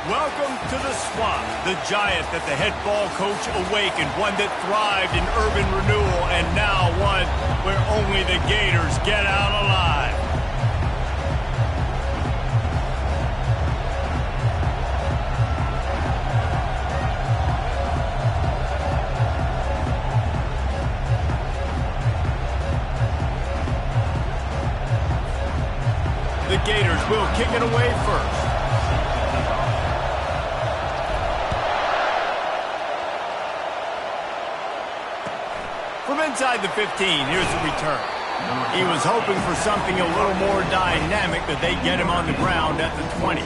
Welcome to the Swamp, the giant that the head ball coach awakened, one that thrived in urban renewal, and now one where only the Gators get out alive. The Gators will kick it away first. From inside the 15, here's the return. He was hoping for something a little more dynamic, but they get him on the ground at the 20.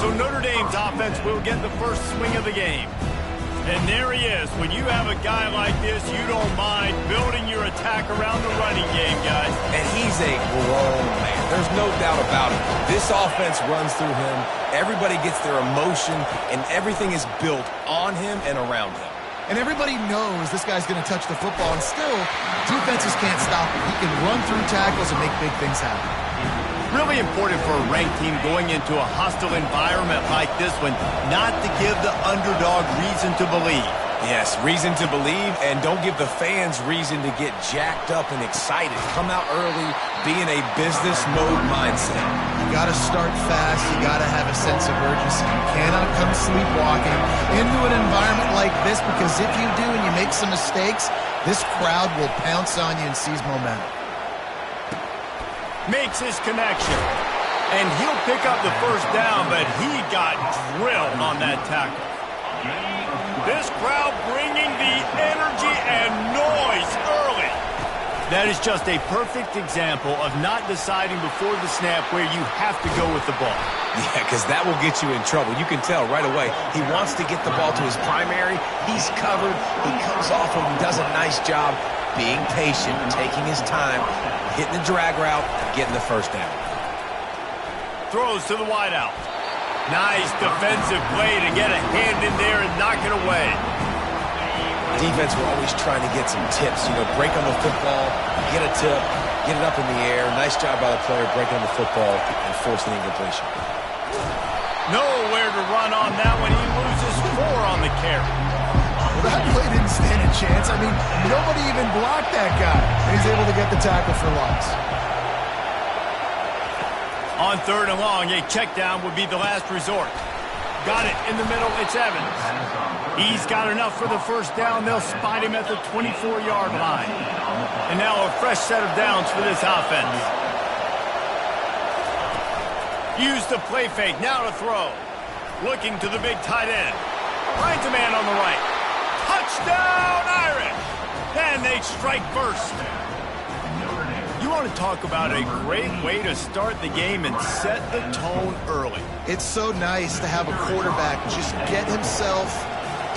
So Notre Dame's offense will get the first swing of the game. And there he is. When you have a guy like this, you don't mind building your attack around the running game, guys. And he's a grown man. There's no doubt about it. This offense runs through him. Everybody gets their emotion, and everything is built on him and around him. And everybody knows this guy's going to touch the football, and still, defenses can't stop him. He can run through tackles and make big things happen. Really important for a ranked team going into a hostile environment like this one, not to give the underdog reason to believe. Yes, reason to believe, and don't give the fans reason to get jacked up and excited. Come out early, be in a business mode mindset. You got to start fast. You got to have a sense of urgency. You cannot come sleepwalking into an environment like this, because if you do and you make some mistakes, this crowd will pounce on you and seize momentum. Makes his connection. And he'll pick up the first down, but he got drilled on that tackle. This crowd bringing the energy and noise early. That is just a perfect example of not deciding before the snap where you have to go with the ball. Yeah, because that will get you in trouble. You can tell right away. He wants to get the ball to his primary. He's covered. He comes off and does a nice job being patient, taking his time, hitting the drag route, getting the first down. Throws to the wideout. Nice defensive play to get a hand in there and knock it away. Defense were always trying to get some tips. Break on the football, get a tip, get it up in the air. Nice job by the player breaking on the football and forcing the incompletion. Nowhere to run on that one. He loses 4 on the carry. Well, that play didn't stand a chance. Nobody even blocked that guy. And he's able to get the tackle for loss. On 3rd and long, a check down would be the last resort. Got it in the middle, it's Evans. He's got enough for the first down. They'll spot him at the 24-yard line. And now a fresh set of downs for this offense. Use the play fake, now to throw. Looking to the big tight end. Finds a man on the right. Touchdown, Irish! And they strike first. You want to talk about a great way to start the game and set the tone early. It's so nice to have a quarterback just get himself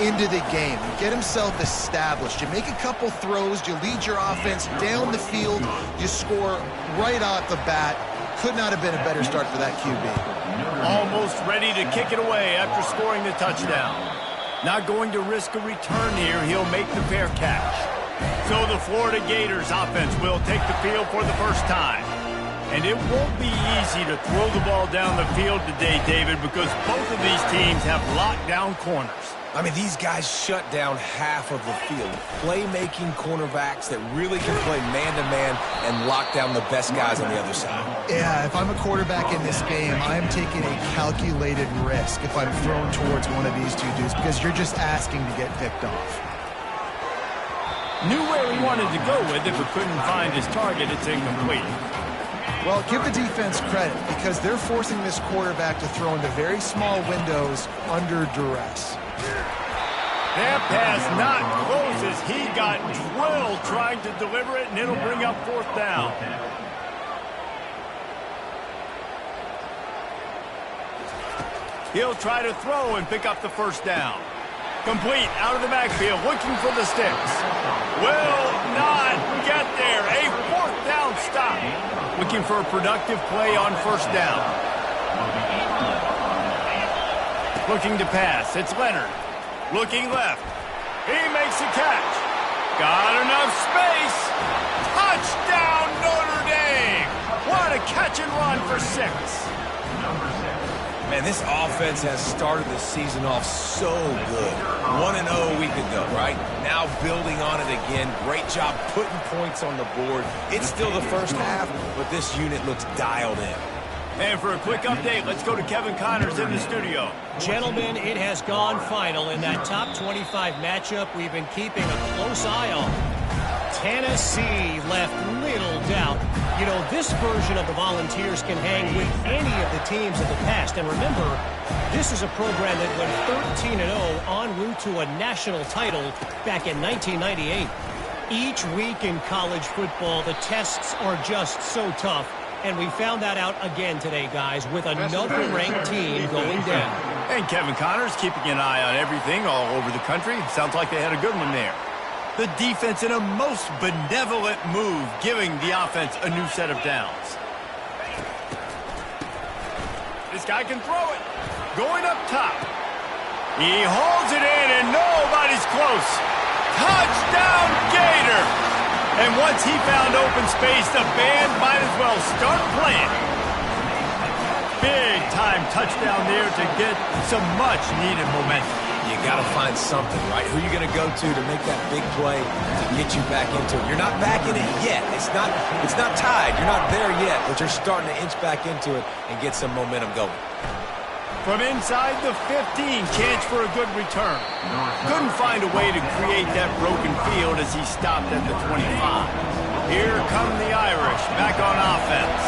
into the game, get himself established. You make a couple throws, you lead your offense down the field, you score right off the bat. Could not have been a better start for that QB. Almost ready to kick it away after scoring the touchdown. Not going to risk a return here. He'll make the fair catch. So the Florida Gators offense will take the field for the first time. And it won't be easy to throw the ball down the field today, David, because both of these teams have locked down corners. These guys shut down half of the field. Playmaking cornerbacks that really can play man-to-man and lock down the best guys on the other side. Yeah, if I'm a quarterback in this game, I'm taking a calculated risk if I'm thrown towards one of these two dudes, because you're just asking to get picked off. Knew where he wanted to go with it, but couldn't find his target. It's incomplete. Well, give the defense credit, because they're forcing this quarterback to throw into very small windows under duress. That pass not close as he got drilled trying to deliver it, and it'll bring up 4th down. He'll try to throw and pick up the first down. Complete out of the backfield, looking for the sticks. Will not get there. A 4th down stop. Looking for a productive play on 1st down. Looking to pass. It's Leonard. Looking left. He makes a catch. Got enough space. Touchdown, Notre Dame. What a catch and run for 6. Man, this offense has started the season off so good. 1-0 a week ago, right? Now building on it again. Great job putting points on the board. It's still the first half, but this unit looks dialed in. And for a quick update, let's go to Kevin Connors in the studio. Gentlemen, it has gone final in that top 25 matchup we've been keeping a close eye on. Tennessee left little doubt. You know, this version of the Volunteers can hang with any of the teams of the past. And remember, this is a program that went 13-0 en route to a national title back in 1998. Each week in college football, the tests are just so tough. And we found that out again today, guys, with another ranked team going down. And Kevin Connors keeping an eye on everything all over the country. Sounds like they had a good one there. The defense in a most benevolent move, giving the offense a new set of downs. This guy can throw it. Going up top. He holds it in, and nobody's close. Touchdown, Gator! And once he found open space, the band might as well start playing. Big-time touchdown there to get some much-needed momentum. You got to find something, right? Who are you going to go to make that big play to get you back into it? You're not back in it yet. It's not tied. You're not there yet, but you're starting to inch back into it and get some momentum going. From inside the 15, chance for a good return. Couldn't find a way to create that broken field as he stopped at the 25. Here come the Irish, back on offense.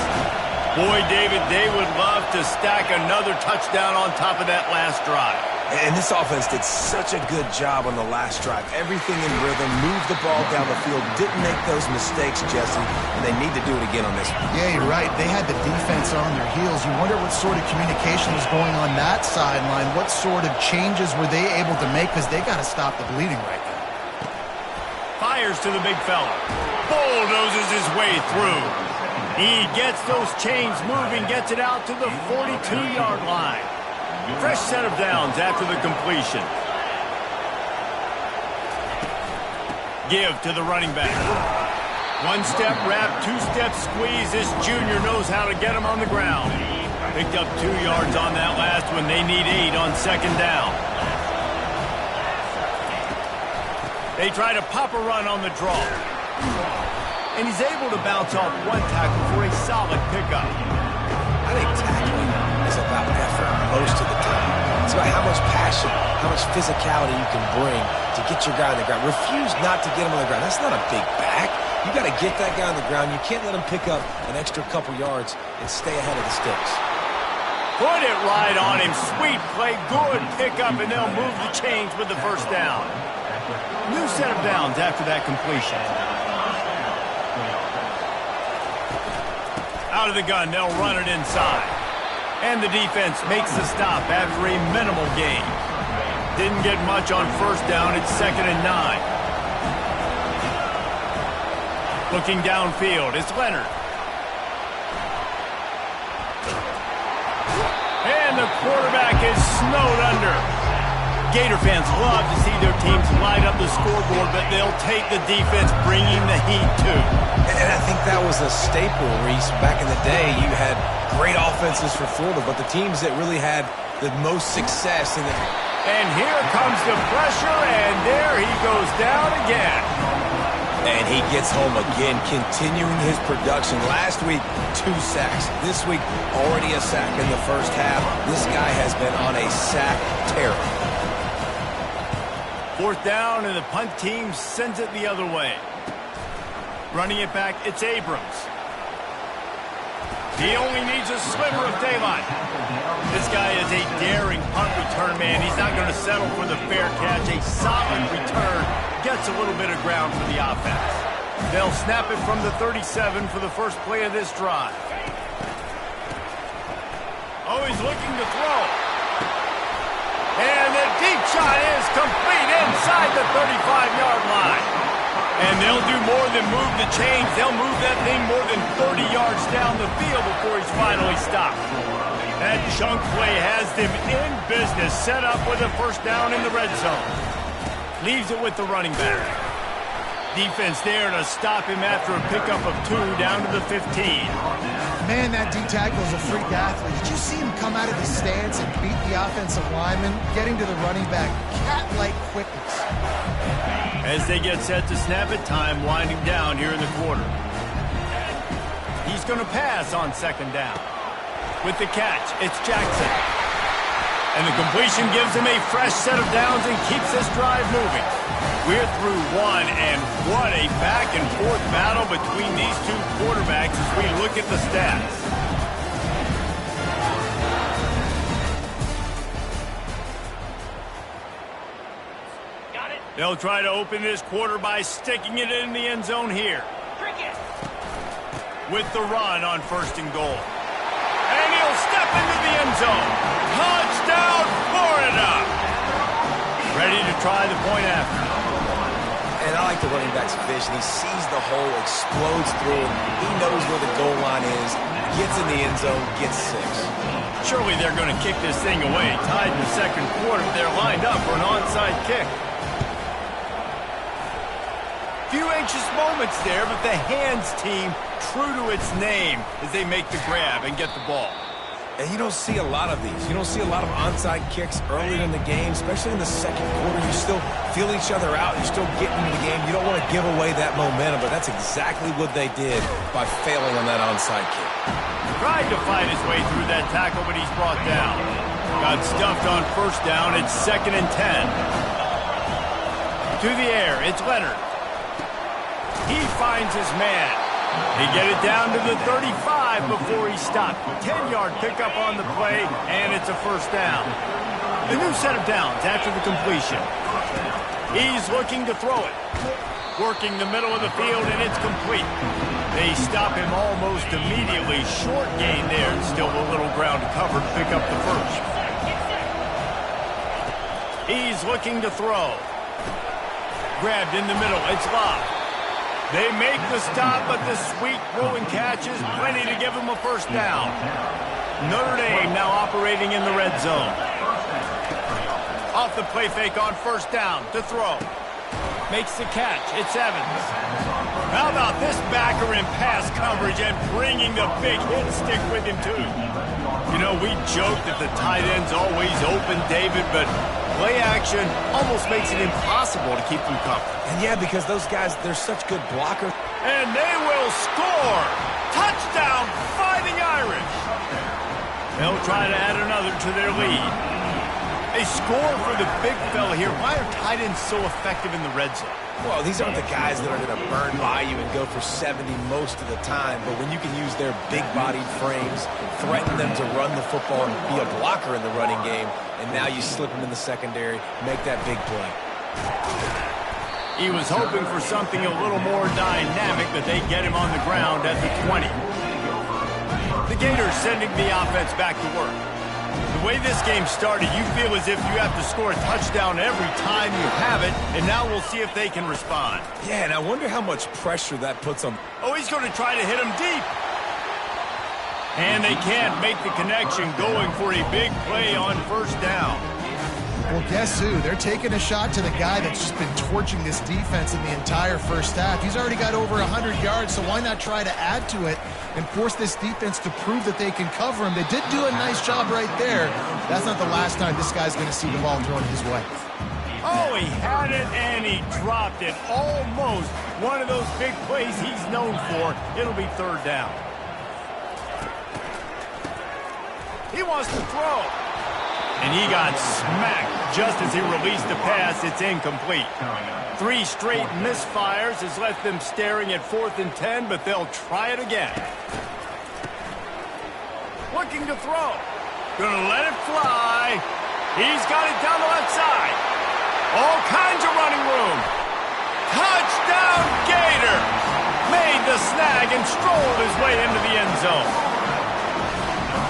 Boy, David, they would love to stack another touchdown on top of that last drive. And this offense did such a good job on the last drive. Everything in rhythm, moved the ball down the field, didn't make those mistakes, Jesse, and they need to do it again on this one. Yeah, you're right. They had the defense on their heels. You wonder what sort of communication was going on that sideline. What sort of changes were they able to make? Because they got to stop the bleeding right now. Fires to the big fella. Bulldozes his way through. He gets those chains moving, gets it out to the 42-yard line. Fresh set of downs after the completion. Give to the running back. One-step wrap, two-step squeeze. This junior knows how to get him on the ground. Picked up 2 yards on that last one. They need 8 on second down. They try to pop a run on the draw. And he's able to bounce off one tackle for a solid pickup. I think tackling is about effort most of the time. It's about how much passion, how much physicality you can bring to get your guy on the ground. Refuse not to get him on the ground. That's not a big back. You got to get that guy on the ground. You can't let him pick up an extra couple yards and stay ahead of the sticks. Put it right on him. Sweet play, good pickup, and they'll move the chains with the first down. New set of downs after that completion. Out of the gun, they'll run it inside. And the defense makes the stop after a minimal gain. Didn't get much on first down. It's 2nd and 9. Looking downfield, it's Leonard. And the quarterback is snowed under. Gator fans love to see their teams light up the scoreboard, but they'll take the defense bringing the heat too. And I think that was a staple, Reese. Back in the day, you had great offenses for Florida, but the teams that really had the most success in the... And here comes the pressure, and there he goes down again. And he gets home again, continuing his production. Last week, 2 sacks. This week, already a sack in the first half. This guy has been on a sack tear. 4th down, and the punt team sends it the other way. Running it back, it's Abrams. He only needs a sliver of daylight. This guy is a daring punt return man. He's not going to settle for the fair catch. A solid return gets a little bit of ground for the offense. They'll snap it from the 37 for the first play of this drive. Oh, he's looking to throw. And the deep shot is complete inside the 35-yard line. And they'll do more than move the chains. They'll move that thing more than 30 yards down the field before he's finally stopped. That chunk play has them in business, set up with a first down in the red zone. Leaves it with the running back. Defense there to stop him after a pickup of 2 down to the 15. Man, that D tackle is a freak athlete. Did you see him come out of his stance and beat the offensive lineman, getting to the running back? Cat-like quickness. As they get set to snap it, time winding down here in the quarter. He's going to pass on second down. With the catch, it's Jackson. And the completion gives him a fresh set of downs and keeps this drive moving. We're through one, and what a back-and-forth battle between these two quarterbacks as we look at the stats. Got it. They'll try to open this quarter by sticking it in the end zone here. Cricket. With the run on first and goal. And he'll step into the end zone. Touchdown, Florida! Ready to try the point after. And I like the running back's vision. He sees the hole, explodes through it. He knows where the goal line is, gets in the end zone, gets 6. Surely they're going to kick this thing away. Tied in the second quarter. They're lined up for an onside kick. Few anxious moments there, but the hands team true to its name as they make the grab and get the ball. And you don't see a lot of these. You don't see a lot of onside kicks early in the game, especially in the second quarter. You still feel each other out. You're still getting into the game. You don't want to give away that momentum, but that's exactly what they did by failing on that onside kick. Tried to fight his way through that tackle, but he's brought down. Got stuffed on first down. It's 2nd and 10. To the air, it's Leonard. He finds his man. He get it down to the 35 before he stopped. 10-yard pickup on the play, and it's a first down. The new set of downs after the completion. He's looking to throw it. Working the middle of the field, and it's complete. They stop him almost immediately. Short gain there, and still a little ground to cover to pick up the first. He's looking to throw. Grabbed in the middle. It's Love. They make the stop, but the sweet throw and catch is plenty to give him a first down. Notre Dame now operating in the red zone. Off the play fake on first down to throw. Makes the catch. It's Evans. How about this backer in pass coverage and bringing the big hit stick with him, too? You know, we joke that the tight end's always open, David, but play action almost makes it impossible to keep them covered. And yeah, because those guys, they're such good blockers. And they will score! Touchdown, Fighting Irish! They'll try to add another to their lead. They score for the big fella here. Why are tight ends so effective in the red zone? Well, these aren't the guys that are going to burn by you and go for 70 most of the time, but when you can use their big-bodied frames, threaten them to run the football and be a blocker in the running game, and now you slip them in the secondary, make that big play. He was hoping for something a little more dynamic, but they get him on the ground at the 20. The Gators sending the offense back to work. The way this game started, you feel as if you have to score a touchdown every time you have it, and now we'll see if they can respond. Yeah, and I wonder how much pressure that puts on. Oh, he's going to try to hit him deep. And they can't make the connection, going for a big play on first down. Well, guess who? They're taking a shot to the guy that's just been torching this defense in the entire first half. He's already got over 100 yards, so why not try to add to it and force this defense to prove that they can cover him? They did do a nice job right there. That's not the last time this guy's going to see the ball thrown his way. Oh, he had it and he dropped it. Almost one of those big plays he's known for. It'll be third down. He wants to throw. And he got smacked just as he released the pass. It's incomplete. 3 straight misfires has left them staring at 4th and 10, but they'll try it again. Looking to throw. Gonna let it fly. He's got it down the left side. All kinds of running room. Touchdown, Gators! Made the snag and strolled his way into the end zone.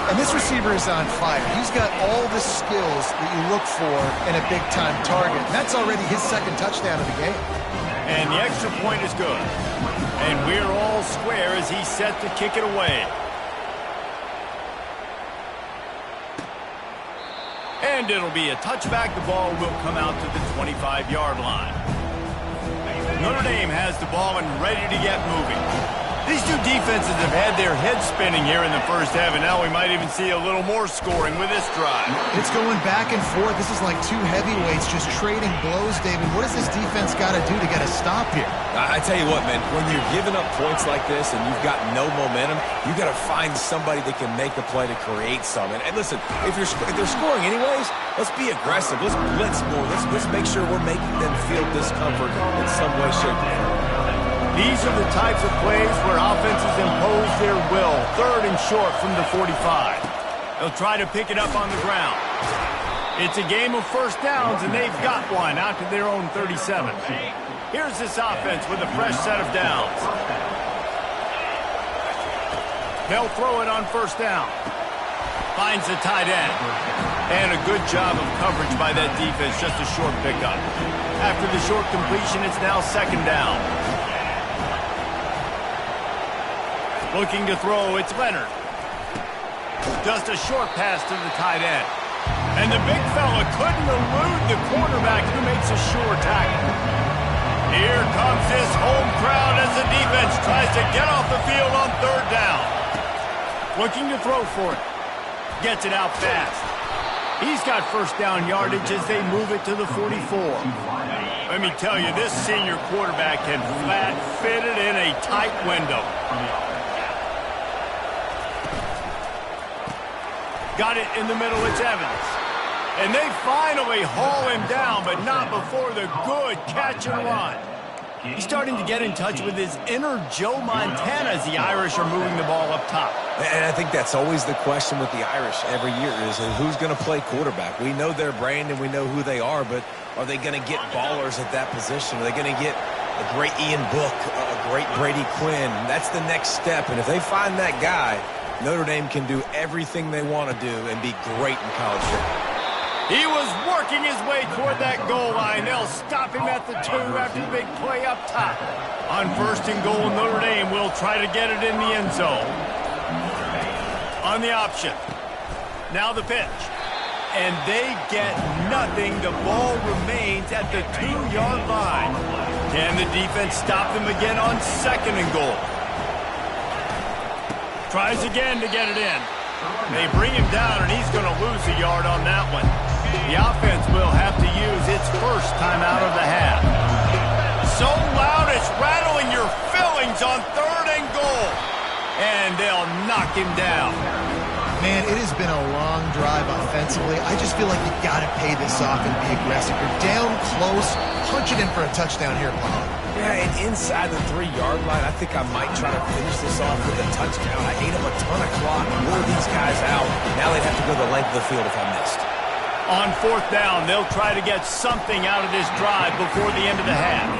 And this receiver is on fire. He's got all the skills that you look for in a big-time target. That's already his second touchdown of the game. And the extra point is good. And we're all square as he's set to kick it away. And it'll be a touchback. The ball will come out to the 25-yard line. Notre Dame has the ball and ready to get moving. These two defenses have had their heads spinning here in the first half, and now we might even see a little more scoring with this drive. It's going back and forth. This is like two heavyweights just trading blows, David. What does this defense got to do to get a stop here? I tell you what, man, when you're giving up points like this and you've got no momentum, you got to find somebody that can make a play to create some. And listen, if they're scoring anyways, let's be aggressive. Let's blitz more. Let's make sure we're making them feel discomfort in some way, shape, or form. These are the types of plays where offenses impose their will. 3rd and short from the 45. They'll try to pick it up on the ground. It's a game of first downs, and they've got one out to their own 37. Here's this offense with a fresh set of downs. They'll throw it on first down. Finds the tight end. And a good job of coverage by that defense, just a short pickup. After the short completion, it's now 2nd down. Looking to throw, it's Leonard. Just a short pass to the tight end. And the big fella couldn't elude the quarterback who makes a sure tackle. Here comes this home crowd as the defense tries to get off the field on 3rd down. Looking to throw for it. Gets it out fast. He's got first down yardage as they move it to the 44. Let me tell you, this senior quarterback can flat fit it in a tight window. Got it in the middle, it's Evans. And they finally haul him down, but not before the good catch and run. He's starting to get in touch with his inner Joe Montana as the Irish are moving the ball up top. And I think that's always the question with the Irish every year is who's going to play quarterback. We know their brand and we know who they are, but are they going to get ballers at that position? Are they going to get a great Ian Book, a great Brady Quinn? That's the next step, and if they find that guy, Notre Dame can do everything they want to do and be great in college football. He was working his way toward that goal line. They'll stop him at the 2 after the big play up top. On 1st and goal, Notre Dame will try to get it in the end zone. On the option. Now the pitch. And they get nothing. The ball remains at the 2-yard line. Can the defense stop them again on 2nd and goal? Tries again to get it in. They bring him down, and he's going to lose a yard on that one. The offense will have to use its first timeout of the half. So loud it's rattling your fillings on 3rd and goal. And they'll knock him down. Man, it has been a long drive offensively. I just feel like you got to pay this off and be aggressive. You're down close. Punch it in for a touchdown here, Paul. Yeah, and inside the 3-yard line, I think I might try to finish this off with a touchdown. I ate up a ton of clock, wore these guys out. Now they'd have to go the length of the field if I missed. On 4th down, they'll try to get something out of this drive before the end of the half.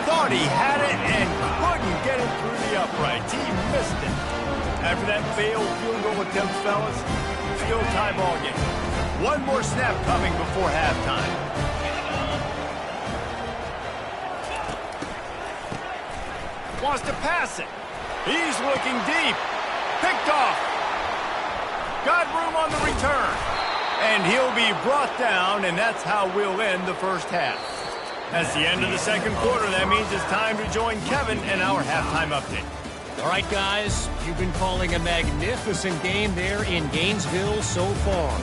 Thought he had it and couldn't get it through the uprights. He missed it. After that failed field goal attempt, fellas, still tie ball game. One more snap coming before halftime. Wants to pass it. He's looking deep. Picked off. Got room on the return. And he'll be brought down, and that's how we'll end the first half. That's the end of the 2nd quarter. That means it's time to join Kevin in our halftime update. All right, guys, you've been calling a magnificent game there in Gainesville so far.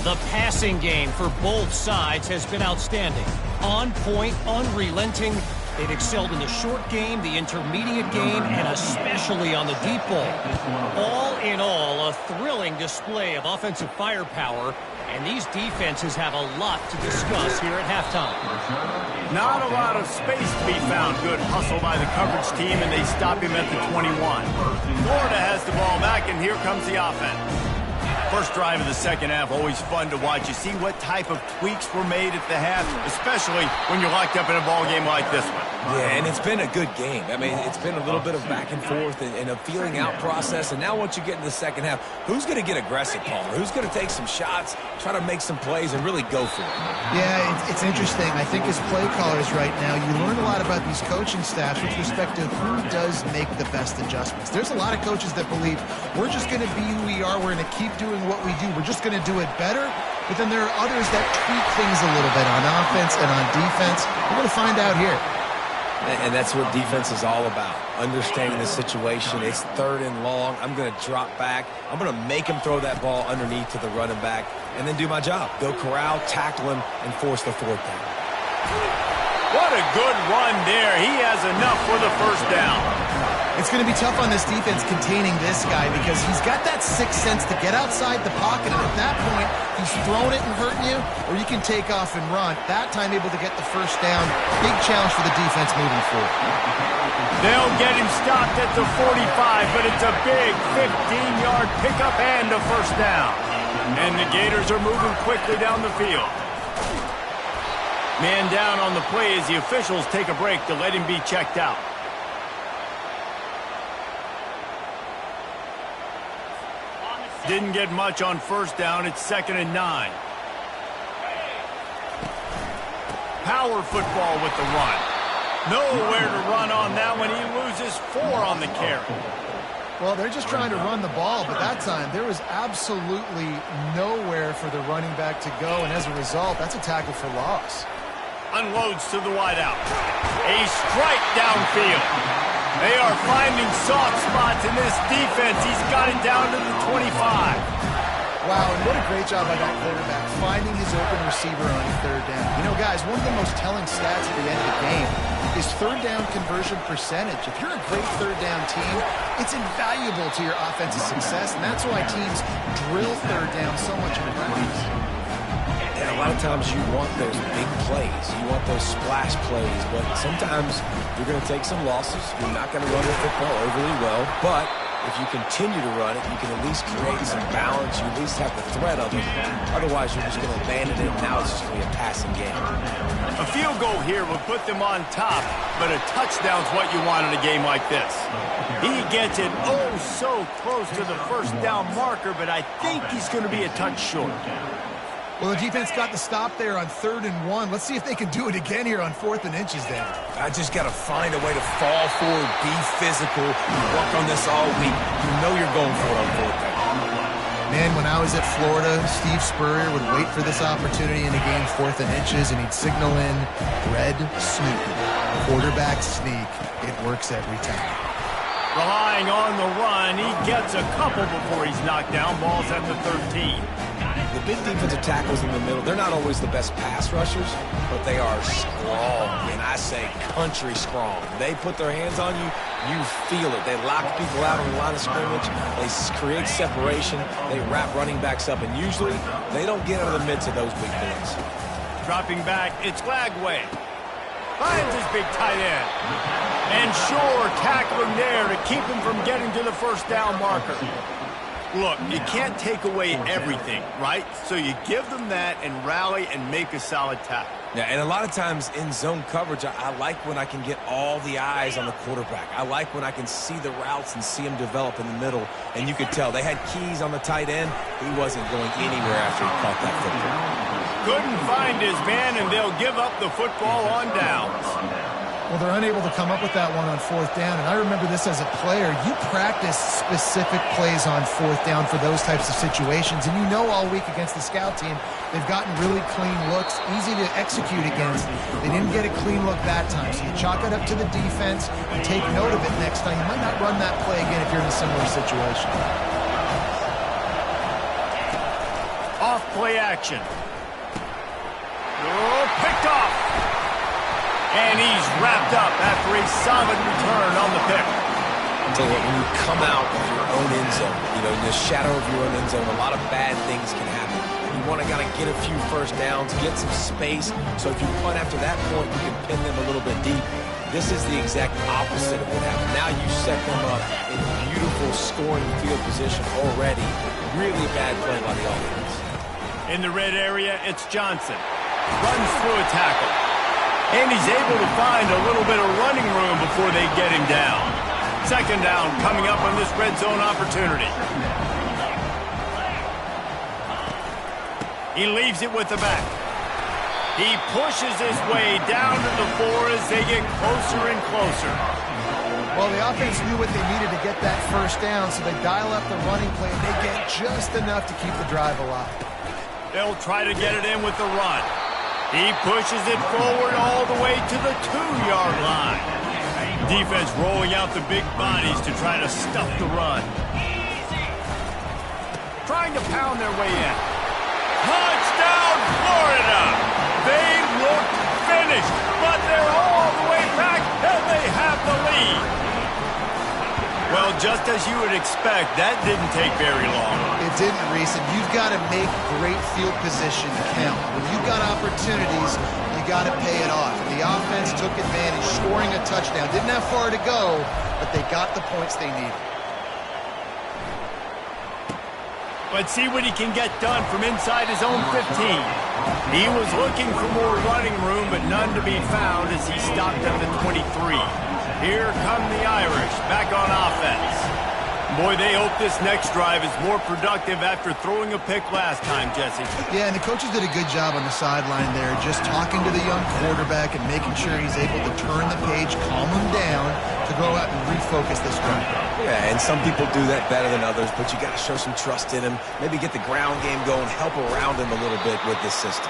The passing game for both sides has been outstanding. On point, unrelenting. They've excelled in the short game, the intermediate game, and especially on the deep ball. All in all, a thrilling display of offensive firepower, and these defenses have a lot to discuss here at halftime. Not a lot of space to be found. Good hustle by the coverage team, and they stop him at the 21. Florida has the ball back, and here comes the offense. First drive of the 2nd half, always fun to watch. You see what type of tweaks were made at the half, especially when you're locked up in a ball game like this one. Yeah, and it's been a good game. I mean, it's been a little bit of back and forth and a feeling out process. And now once you get in the 2nd half, who's going to get aggressive, Palmer? Who's going to take some shots, try to make some plays, and really go for it? Yeah, it's interesting. I think as play callers right now, you learn a lot about these coaching staffs with respect to who does make the best adjustments. There's a lot of coaches that believe we're just going to be who we are. We're going to keep doing what we do. We're just going to do it better. But then there are others that tweak things a little bit on offense and on defense. We're going to find out here. And that's what defense is all about, understanding the situation. It's 3rd and long. I'm going to drop back. I'm going to make him throw that ball underneath to the running back and then do my job. Go corral, tackle him, and force the 4th down. What a good run there. He has enough for the 1st down. It's going to be tough on this defense containing this guy because he's got that sixth sense to get outside the pocket, and at that point, he's throwing it and hurting you, or you can take off and run. That time, able to get the 1st down. Big challenge for the defense moving forward. They'll get him stopped at the 45, but it's a big 15-yard pickup and a 1st down. And the Gators are moving quickly down the field. Man down on the play as the officials take a break to let him be checked out. Didn't get much on 1st down. It's 2nd and 9. Power football with the run. Nowhere to run on that one. He loses 4 on the carry. Well, they're just trying to run the ball, but that time there was absolutely nowhere for the running back to go, and as a result, that's a tackle for loss. Unloads to the wideout. A strike downfield. They are finding soft spots in this defense. He's got it down to the 25. Wow, and what a great job by that quarterback, finding his open receiver on 3rd down. You know, guys, one of the most telling stats at the end of the game is 3rd down conversion percentage. If you're a great 3rd down team, it's invaluable to your offensive success, and that's why teams drill 3rd down so much in practice. And a lot of times you want those big plays. You want those splash plays. But sometimes you're going to take some losses. You're not going to run the football overly well. But if you continue to run it, you can at least create some balance. You at least have the threat of it. Otherwise, you're just going to abandon it. Now it's just going to be a passing game. A field goal here would put them on top, but a touchdown's what you want in a game like this. He gets it oh so close to the 1st down marker, but I think he's going to be a touch short. Well, the defense got the stop there on 3rd and 1. Let's see if they can do it again here on 4th and inches then. I just got to find a way to fall forward, be physical, work on this all week. You know you're going for it on 4th down. Man, when I was at Florida, Steve Spurrier would wait for this opportunity in a game 4th and inches, and he'd signal in red snoop, quarterback sneak. It works every time. Relying on the run, he gets a couple before he's knocked down. Ball's at the 13. The big defensive tackles in the middle, they're not always the best pass rushers, but they are strong, and I say country strong. They put their hands on you, you feel it. They lock people out on the line of scrimmage. They create separation. They wrap running backs up, and usually they don't get out of the midst of those big boys. Dropping back, it's Glagway. Finds his big tight end. And Shore tackling there to keep him from getting to the 1st down marker. Look, you can't take away everything, right? So you give them that and rally and make a solid tackle. Yeah, and a lot of times in zone coverage, I like when I can get all the eyes on the quarterback. I like when I can see the routes and see him develop in the middle. And you could tell they had keys on the tight end. He wasn't going anywhere after he caught that football. Couldn't find his man, and they'll give up the football on downs. Well, they're unable to come up with that one on 4th down, and I remember this as a player. You practice specific plays on 4th down for those types of situations, and you know all week against the scout team, they've gotten really clean looks, easy to execute against. They didn't get a clean look that time, so you chalk it up to the defense, you take note of it next time. You might not run that play again if you're in a similar situation. Off play action. Oh, picked off. And he's wrapped up after a solid return on the pick. I'll tell you what, when you come out of your own end zone, in the shadow of your own end zone, a lot of bad things can happen. You want to kind of get a few 1st downs, get some space, so if you punt after that point, you can pin them a little bit deep. This is the exact opposite of what happened. Now you set them up in beautiful scoring field position already. Really bad play by the offense. In the red area, it's Johnson. Runs through a tackle. And he's able to find a little bit of running room before they get him down. 2nd down coming up on this red zone opportunity. He leaves it with the back. He pushes his way down to the 4 as they get closer and closer. Well, the offense knew what they needed to get that 1st down, so they dial up the running play, and they get just enough to keep the drive alive. They'll try to get it in with the run. He pushes it forward all the way to the 2-yard line. Defense rolling out the big bodies to try to stuff the run. Trying to pound their way in. Touchdown, Florida! They look finished, but they're all the way back, and they have the lead. Well, just as you would expect, that didn't take very long. It didn't, Reese, and you've got to make great field position count. When you've got opportunities, you got to pay it off. And the offense took advantage, scoring a touchdown. Didn't have far to go, but they got the points they needed. Let's see what he can get done from inside his own 15. He was looking for more running room, but none to be found as he stopped at the 23. Here come the Irish, back on offense. Boy, they hope this next drive is more productive after throwing a pick last time, Jesse. Yeah, and the coaches did a good job on the sideline there, just talking to the young quarterback and making sure he's able to turn the page, calm him down, to go out and refocus this drive. Yeah, and some people do that better than others, but you got to show some trust in him. Maybe get the ground game going, help around him a little bit with this system.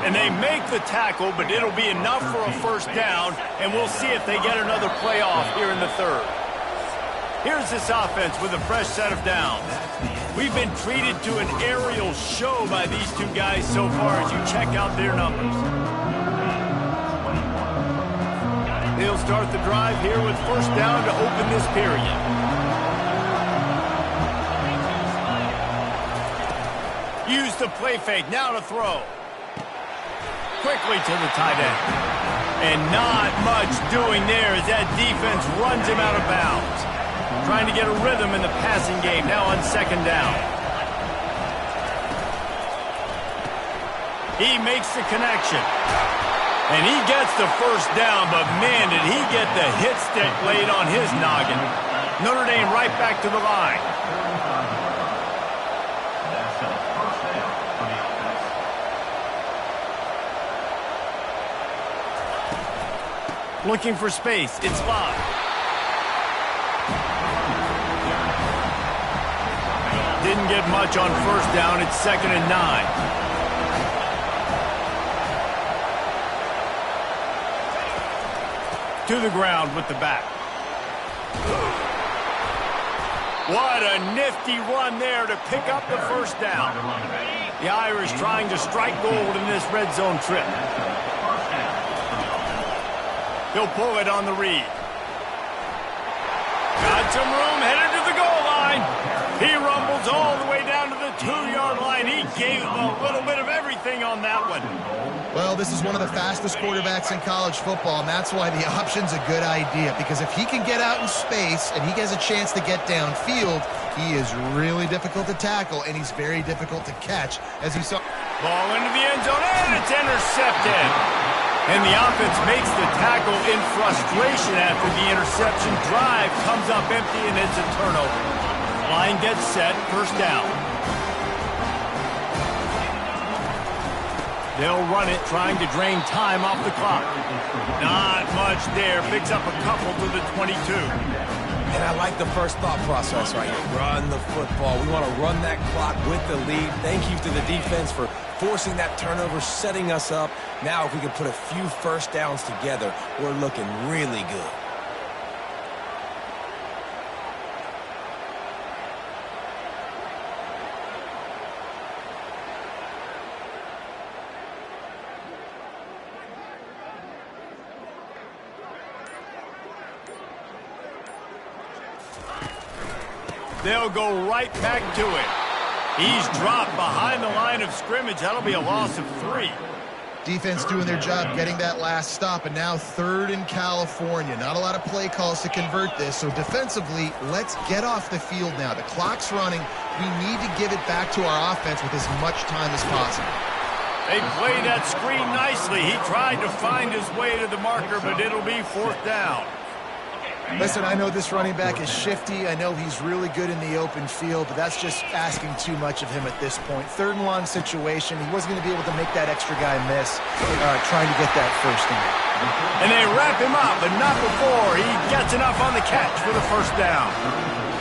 And they make the tackle, but it'll be enough for a first down, and we'll see if they get another play off here in the third. Here's this offense with a fresh set of downs. We've been treated to an aerial show by these two guys so far as you check out their numbers. They'll start the drive here with first down to open this period. Use the play fake, now to throw. Quickly to the tight end. And not much doing there as that defense runs him out of bounds. Trying to get a rhythm in the passing game, now on second down. He makes the connection. And he gets the first down, but man, did he get the hit stick laid on his noggin. Notre Dame right back to the line. Looking for space. It's live. Didn't get much on first down. It's 2nd and 9. To the ground with the back. What a nifty run there to pick up the first down. The Irish trying to strike gold in this red zone trip. He'll pull it on the read. Got some room, headed to the goal line. He rumbles all the way down to the 2-yard line. He gave a little bit of everything on that one. Well, this is one of the fastest quarterbacks in college football, and that's why the option's a good idea, because if he can get out in space and he has a chance to get downfield, he is really difficult to tackle, and he's very difficult to catch, as you saw. Ball into the end zone, and it's intercepted. And the offense makes the tackle in frustration after the interception. Drive comes up empty, and it's a turnover. Line gets set, first down. They'll run it, trying to drain time off the clock. Not much there. Picks up a couple to the 22. And I like the first thought process right here. Run the football. We want to run that clock with the lead. Thank you to the defense for forcing that turnover, setting us up. Now if we can put a few first downs together, we're looking really good. They'll go right back to it. He's dropped behind the line of scrimmage. That'll be a loss of 3. Defense doing their job getting that last stop, and now 3rd in California. Not a lot of play calls to convert this, so defensively, let's get off the field now. The clock's running. We need to give it back to our offense with as much time as possible. They played that screen nicely. He tried to find his way to the marker, but it'll be 4th down. Listen, I know this running back is shifty. I know he's really good in the open field, but that's just asking too much of him at this point. 3rd and long situation. He wasn't going to be able to make that extra guy miss trying to get that first down. And they wrap him up, but not before he gets enough on the catch for the first down.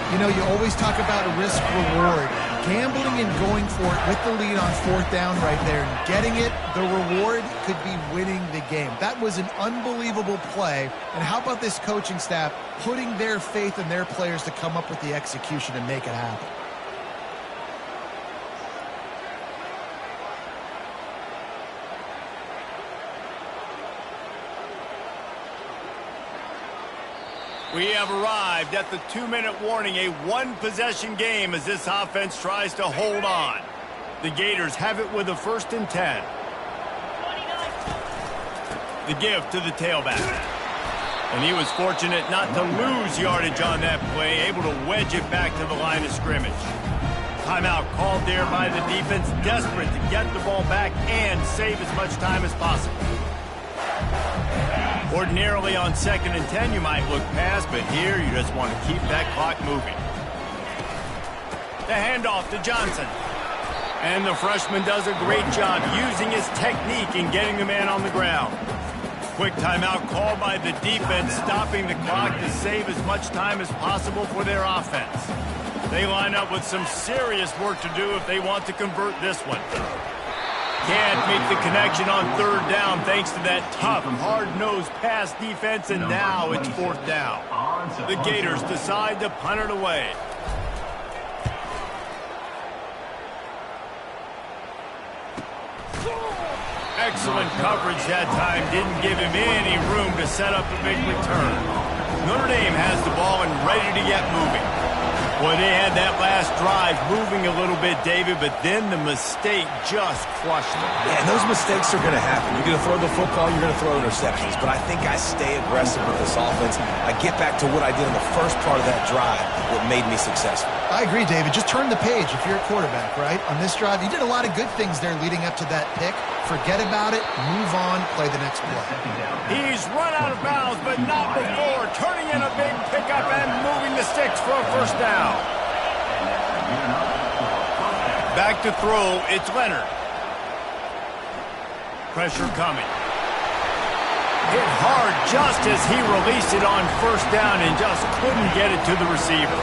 You know, you always talk about risk-reward. Gambling and going for it with the lead on 4th down right there and getting it, the reward could be winning the game. That was an unbelievable play. And how about this coaching staff putting their faith in their players to come up with the execution and make it happen? We have arrived at the 2-minute warning, a one-possession game as this offense tries to hold on. The Gators have it with a 1st and 10. The give to the tailback. And he was fortunate not to lose yardage on that play, able to wedge it back to the line of scrimmage. Timeout called there by the defense, desperate to get the ball back and save as much time as possible. Ordinarily on 2nd and 10, you might look past, but here you just want to keep that clock moving. The handoff to Johnson. And the freshman does a great job using his technique in getting the man on the ground. Quick timeout called by the defense, stopping the clock to save as much time as possible for their offense. They line up with some serious work to do if they want to convert this one. Can't make the connection on 3rd down thanks to that tough, hard-nosed pass defense, and now it's 4th down. The Gators decide to punt it away. Excellent coverage that time. Didn't give him any room to set up a big return. Notre Dame has the ball and ready to get moving. Boy, they had that last drive moving a little bit, David, but then the mistake just crushed them. Yeah, and those mistakes are going to happen. You're going to throw the football, you're going to throw interceptions. But I think I stay aggressive with this offense. I get back to what I did in the first part of that drive, what made me successful. I agree, David. Just turn the page if you're a quarterback, right? On this drive, you did a lot of good things there leading up to that pick. Forget about it, move on, play the next play. He's run out of bounds, but not before turning in a big pickup and moving the sticks for a 1st down. Back to throw, it's Leonard. Pressure coming. Hit hard just as he released it on 1st down and just couldn't get it to the receiver.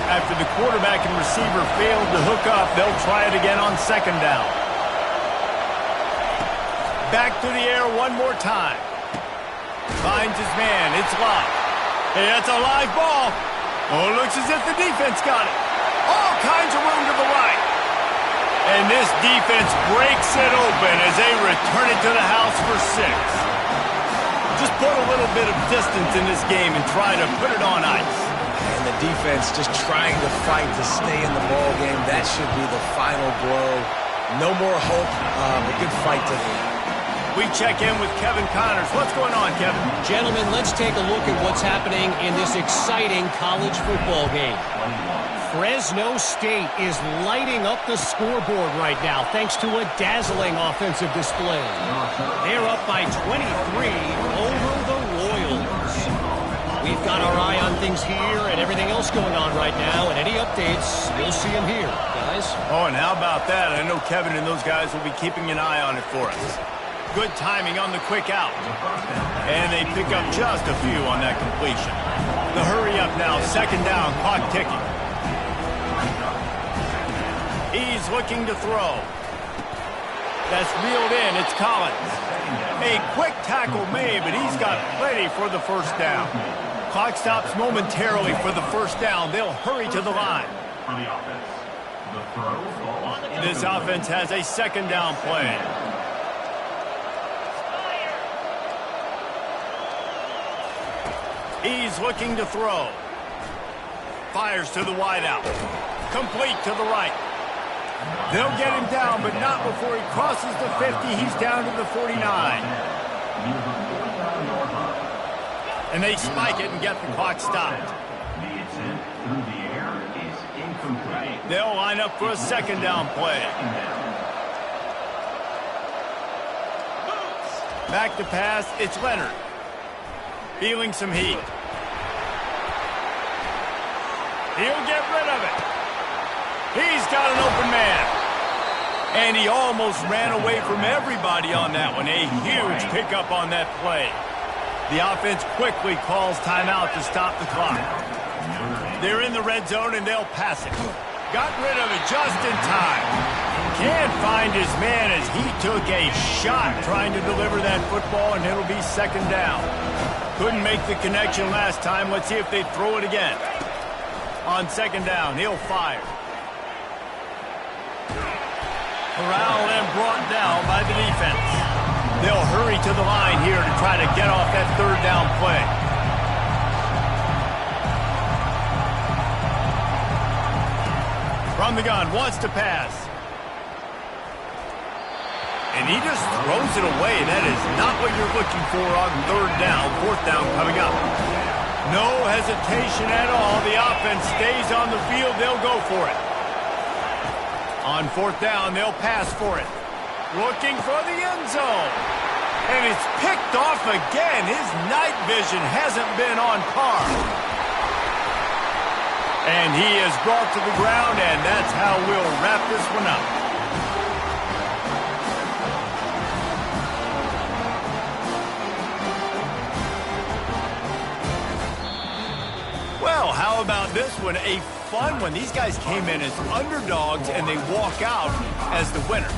After the quarterback and receiver failed to hook up, they'll try it again on 2nd down. Back to the air one more time. Finds his man. It's locked. Hey, that's a live ball. Oh, looks as if the defense got it. All kinds of room to the right. And this defense breaks it open as they return it to the house for 6. Just put a little bit of distance in this game and try to put it on ice. And the defense just trying to fight to stay in the ball game. That should be the final blow. No more hope. A good fight to the end. We check in with Kevin Connors. What's going on, Kevin? Gentlemen, let's take a look at what's happening in this exciting college football game. Fresno State is lighting up the scoreboard right now thanks to a dazzling offensive display. They're up by 23 over the Royals. We've got our eye on things here and everything else going on right now, and any updates, you'll see them here, guys. Oh, and how about that? I know Kevin and those guys will be keeping an eye on it for us. Good timing on the quick out. And they pick up just a few on that completion. The hurry up now, 2nd down, clock ticking. He's looking to throw. That's reeled in, it's Collins. A quick tackle made, but he's got plenty for the 1st down. Clock stops momentarily for the 1st down. They'll hurry to the line. This offense has a 2nd down play. He's looking to throw. Fires to the wideout. Complete to the right. They'll get him down, but not before he crosses the 50. He's down to the 49. And they spike it and get the clock stopped. They'll line up for a 2nd down play. Back to pass, it's Leonard. Feeling some heat. He'll get rid of it. He's got an open man. And he almost ran away from everybody on that one. A huge pickup on that play. The offense quickly calls timeout to stop the clock. They're in the red zone and they'll pass it. Got rid of it just in time. Can't find his man as he took a shot trying to deliver that football, and it'll be second down. Couldn't make the connection last time. Let's see if they throw it again. On second down, he'll fire. Corralled and brought down by the defense. They'll hurry to the line here to try to get off that third down play. From the gun, wants to pass. And he just throws it away. That is not what you're looking for on third down. Fourth down coming up. No hesitation at all. The offense stays on the field. They'll go for it. On fourth down, they'll pass for it. Looking for the end zone. And it's picked off again. His night vision hasn't been on par. And he is brought to the ground, and that's how we'll wrap this one up. Well, how about this one? A fun one. These guys came in as underdogs, and they walk out as the winner.